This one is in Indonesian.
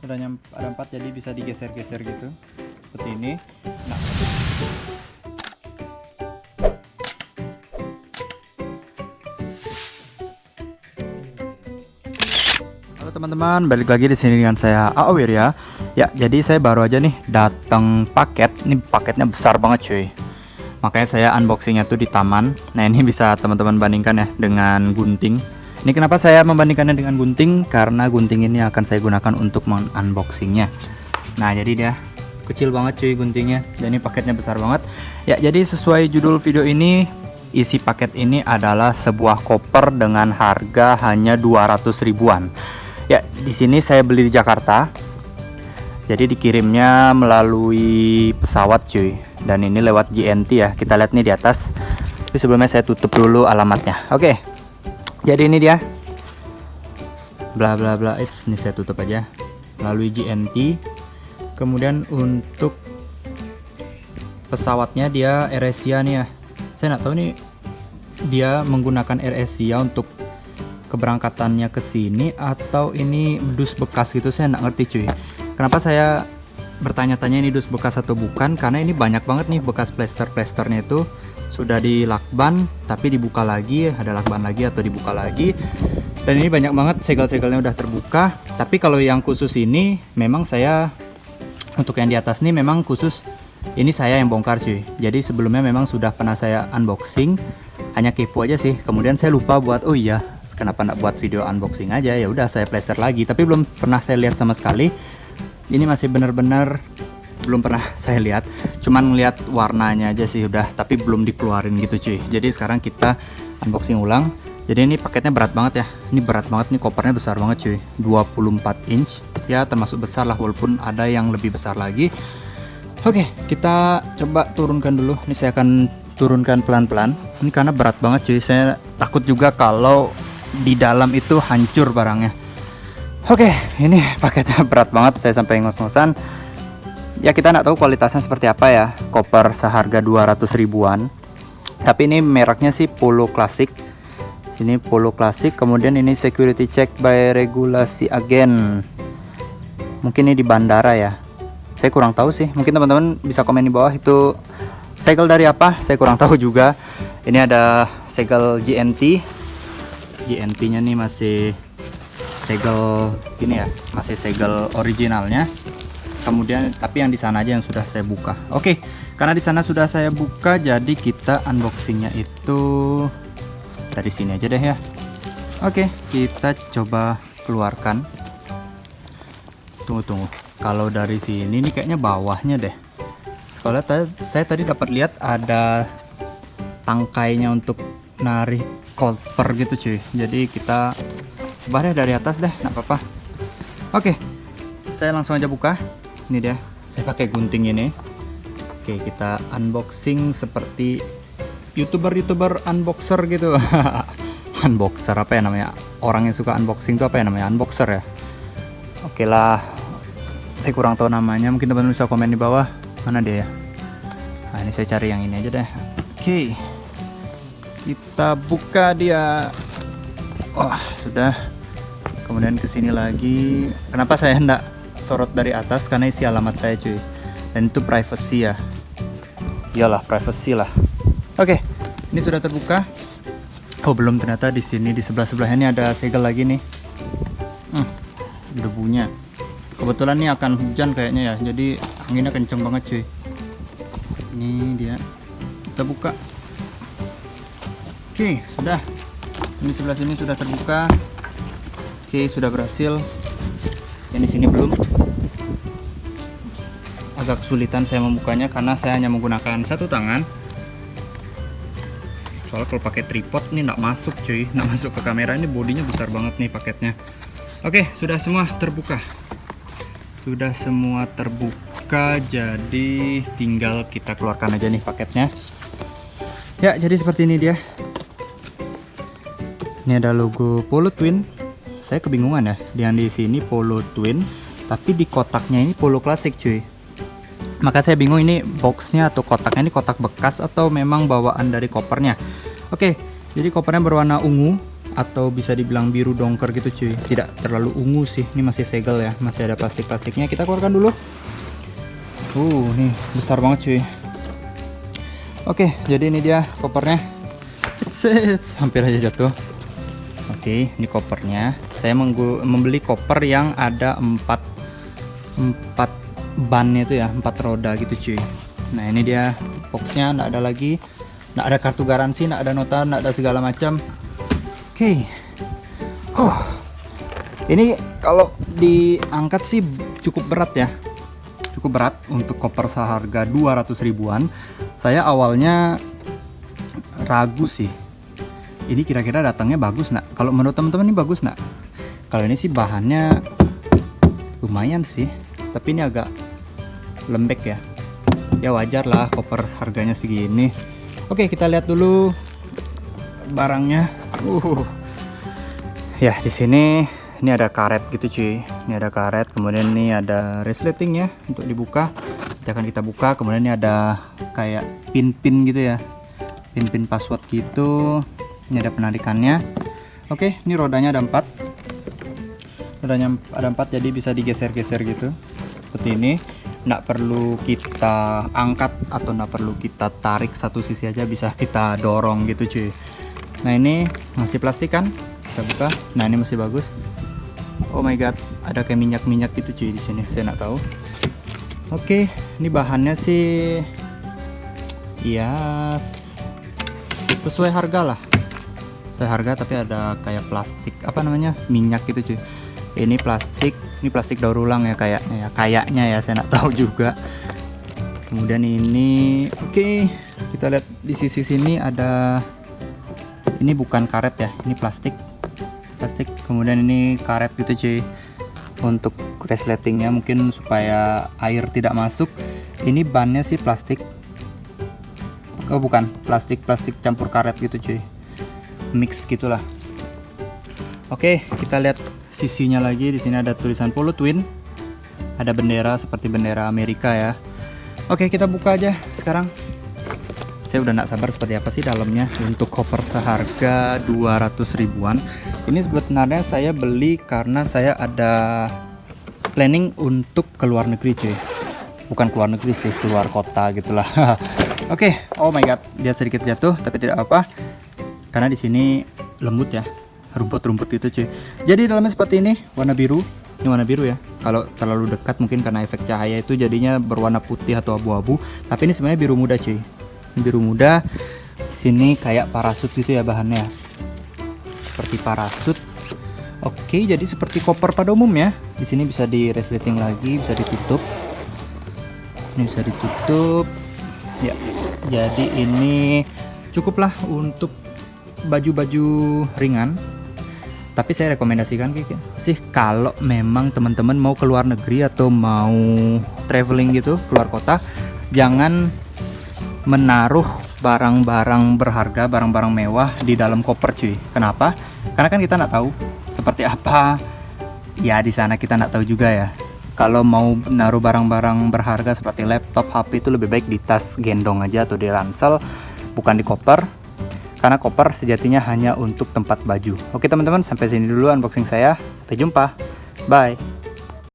Rodanya ada 4, jadi bisa digeser-geser gitu seperti ini. Nah, halo teman-teman, balik lagi di sini dengan saya Awir ya. Ya, jadi saya baru aja nih datang paket. Ini paketnya besar banget cuy. Makanya saya unboxingnya tuh di taman. Nah, ini bisa teman-teman bandingkan ya dengan gunting. Ini kenapa saya membandingkannya dengan gunting? Karena gunting ini akan saya gunakan untuk unboxingnya. Nah, jadi dia kecil banget cuy guntingnya, dan ini paketnya besar banget. Ya, jadi sesuai judul video ini, isi paket ini adalah sebuah koper dengan harga hanya 200 ribuan. Ya, di sini saya beli di Jakarta. Jadi dikirimnya melalui pesawat cuy. Dan ini lewat JNT ya. Kita lihat nih di atas. Tapi sebelumnya saya tutup dulu alamatnya. Oke. Jadi ini dia. Bla bla bla. Ini saya tutup aja. Melalui JNT. Kemudian untuk pesawatnya dia AirAsia nih ya. Saya nggak tahu nih dia menggunakan AirAsia untuk keberangkatannya ke sini atau ini dus bekas gitu, saya nggak ngerti cuy. Kenapa saya bertanya-tanya ini dus bekas atau bukan? Karena ini banyak banget nih bekas plester-plesternya itu sudah dilakban tapi dibuka lagi, ada lakban lagi atau dibuka lagi. Dan ini banyak banget segel-segelnya udah terbuka. Tapi kalau yang khusus ini memang saya untuk yang di atas nih memang khusus ini saya yang bongkar cuy. Jadi sebelumnya memang sudah pernah saya unboxing, hanya kepo aja sih. Kemudian saya lupa buat oh iya, kenapa nggak buat video unboxing aja, ya udah saya plester lagi. Tapi belum pernah saya lihat sama sekali. Ini masih benar-benar belum pernah saya lihat, cuman ngeliat warnanya aja sih udah, tapi belum dikeluarin gitu cuy. Jadi sekarang kita unboxing ulang. Jadi ini paketnya berat banget ya, ini berat banget nih, kopernya besar banget cuy, 24 inch ya, termasuk besar lah walaupun ada yang lebih besar lagi. Oke, kita coba turunkan dulu. Ini saya akan turunkan pelan-pelan, ini karena berat banget cuy. Saya takut juga kalau di dalam itu hancur barangnya. Oke, ini paketnya berat banget, saya sampai ngos-ngosan. Ya kita nggak tahu kualitasnya seperti apa ya, koper seharga 200 ribuan. Tapi ini mereknya sih Polo Classic. Sini Polo Classic, kemudian ini security check by regulasi agen. Mungkin ini di bandara ya. Saya kurang tahu sih. Mungkin teman-teman bisa komen di bawah itu segel dari apa? Saya kurang tahu juga. Ini ada segel JNT. JNT-nya nih masih segel ini ya, masih segel originalnya. Kemudian tapi yang di sana aja yang sudah saya buka. Oke, karena di sana sudah saya buka, jadi kita unboxingnya itu dari sini aja deh ya. Oke, kita coba keluarkan. Tunggu. Kalau dari sini ini kayaknya bawahnya deh. Soalnya saya tadi dapat lihat ada tangkainya untuk narik koper gitu cuy. Jadi kita coba deh dari atas deh, nggak apa-apa. Oke, saya langsung aja buka. Ini dia, saya pakai gunting ini. Oke, kita unboxing seperti youtuber unboxer gitu. Unboxer apa ya namanya, orang yang suka unboxing itu apa ya namanya, unboxer ya. Oke lah, saya kurang tahu namanya, mungkin teman-teman bisa komen di bawah. Mana dia ya? Nah, ini saya cari yang ini aja deh. Oke, kita buka dia. Oh, sudah. Kemudian kesini lagi. Kenapa saya hendak sorot dari atas? Karena isi alamat saya cuy, dan itu privacy ya. Iyalah, privacy lah. Oke, ini sudah terbuka. Oh belum, ternyata di sini di sebelah-sebelahnya ini ada segel lagi nih. Debunya. Kebetulan nih akan hujan kayaknya ya, jadi anginnya kenceng banget cuy. Ini dia. Kita buka. Oke, sudah. Ini sebelah sini sudah terbuka. Oke, sudah berhasil. Yang di sini belum. Agak kesulitan saya membukanya karena saya hanya menggunakan satu tangan. Soalnya kalau pakai tripod ini nggak masuk cuy, nggak masuk ke kamera. Ini bodinya besar banget nih paketnya. Oke, sudah semua terbuka. Sudah semua terbuka, jadi tinggal kita keluarkan aja nih paketnya. Ya, jadi seperti ini dia. Ini ada logo Polo Twin. Saya kebingungan ya, yang di sini Polo Twin, tapi di kotaknya ini Polo Classic cuy. Maka saya bingung ini boxnya atau kotaknya ini kotak bekas atau memang bawaan dari kopernya. Oke, jadi kopernya berwarna ungu, atau bisa dibilang biru dongker gitu cuy. Tidak terlalu ungu sih, ini masih segel ya, masih ada plastik-plastiknya. Kita keluarkan dulu. Nih besar banget cuy. Oke, jadi ini dia kopernya. Hampir aja jatuh. Oke, ini kopernya. Saya membeli koper yang ada 4 bannya itu ya, 4 roda gitu cuy. Nah ini dia boxnya, nggak ada lagi, nggak ada kartu garansi, nggak ada nota, nggak ada segala macam. Oke. Ini kalau diangkat sih cukup berat ya, cukup berat untuk koper seharga 200 ribuan. Saya awalnya ragu sih, ini kira-kira datangnya bagus nak? Kalau menurut teman-teman ini bagus nak? Kalau ini sih bahannya lumayan sih, tapi ini agak lembek ya. Ya wajar lah, koper harganya segini. Oke, kita lihat dulu barangnya. Ya di sini ini ada karet gitu cuy. Ini ada karet, kemudian ini ada resleting ya untuk dibuka. Akan kita buka, kemudian ini ada kayak pin-pin gitu ya, pin-pin password gitu. Ini ada penarikannya. Oke, ini rodanya ada 4. Rodanya ada 4, jadi bisa digeser-geser gitu. Seperti ini. Nggak perlu kita angkat atau nggak perlu kita tarik satu sisi aja, bisa kita dorong gitu cuy. Nah ini masih plastik kan, kita buka. Nah ini masih bagus. Oh my god, ada kayak minyak-minyak gitu cuy di sini, saya nggak tahu. Oke, ini bahannya sih ya sesuai harga lah, sesuai harga, tapi ada kayak plastik apa namanya, minyak gitu cuy. Ini plastik daur ulang ya kayaknya ya, saya nggak tahu juga. Kemudian ini oke, kita lihat di sisi sini ada, ini bukan karet ya, ini plastik. Kemudian ini karet gitu cuy, untuk resletingnya mungkin supaya air tidak masuk. Ini bannya sih plastik, oh bukan, plastik campur karet gitu cuy, mix gitulah. Oke, kita lihat sisinya lagi. Di sini ada tulisan Polo Twin, ada bendera seperti bendera Amerika ya. Oke, kita buka aja sekarang. Saya udah nggak sabar seperti apa sih dalamnya. Untuk koper seharga 200 ribuan ini sebenarnya saya beli karena saya ada planning untuk keluar negeri cuy. Bukan keluar negeri sih, keluar kota gitulah. Oke, oh my god, dia sedikit jatuh tapi tidak apa, karena di sini lembut ya, rumput-rumput gitu cuy. Jadi dalamnya seperti ini, warna biru. Ini warna biru ya. Kalau terlalu dekat mungkin karena efek cahaya itu jadinya berwarna putih atau abu-abu. Tapi ini sebenarnya biru muda cuy. Ini biru muda. Sini kayak parasut gitu ya bahannya. Seperti parasut. Oke, jadi seperti koper pada umum ya. Di sini bisa di resleting lagi, bisa ditutup. Ini bisa ditutup. Ya. Jadi ini cukuplah untuk baju-baju ringan. Tapi saya rekomendasikan sih kalau memang teman-teman mau keluar negeri atau mau traveling gitu, keluar kota, jangan menaruh barang-barang berharga, barang-barang mewah di dalam koper cuy. Kenapa? Karena kan kita nggak tahu seperti apa ya di sana, kita nggak tahu juga ya. Kalau mau naruh barang-barang berharga seperti laptop, HP itu lebih baik di tas gendong aja atau di ransel, bukan di koper. Karena koper sejatinya hanya untuk tempat baju. Oke teman-teman, sampai sini dulu unboxing saya. Sampai jumpa. Bye.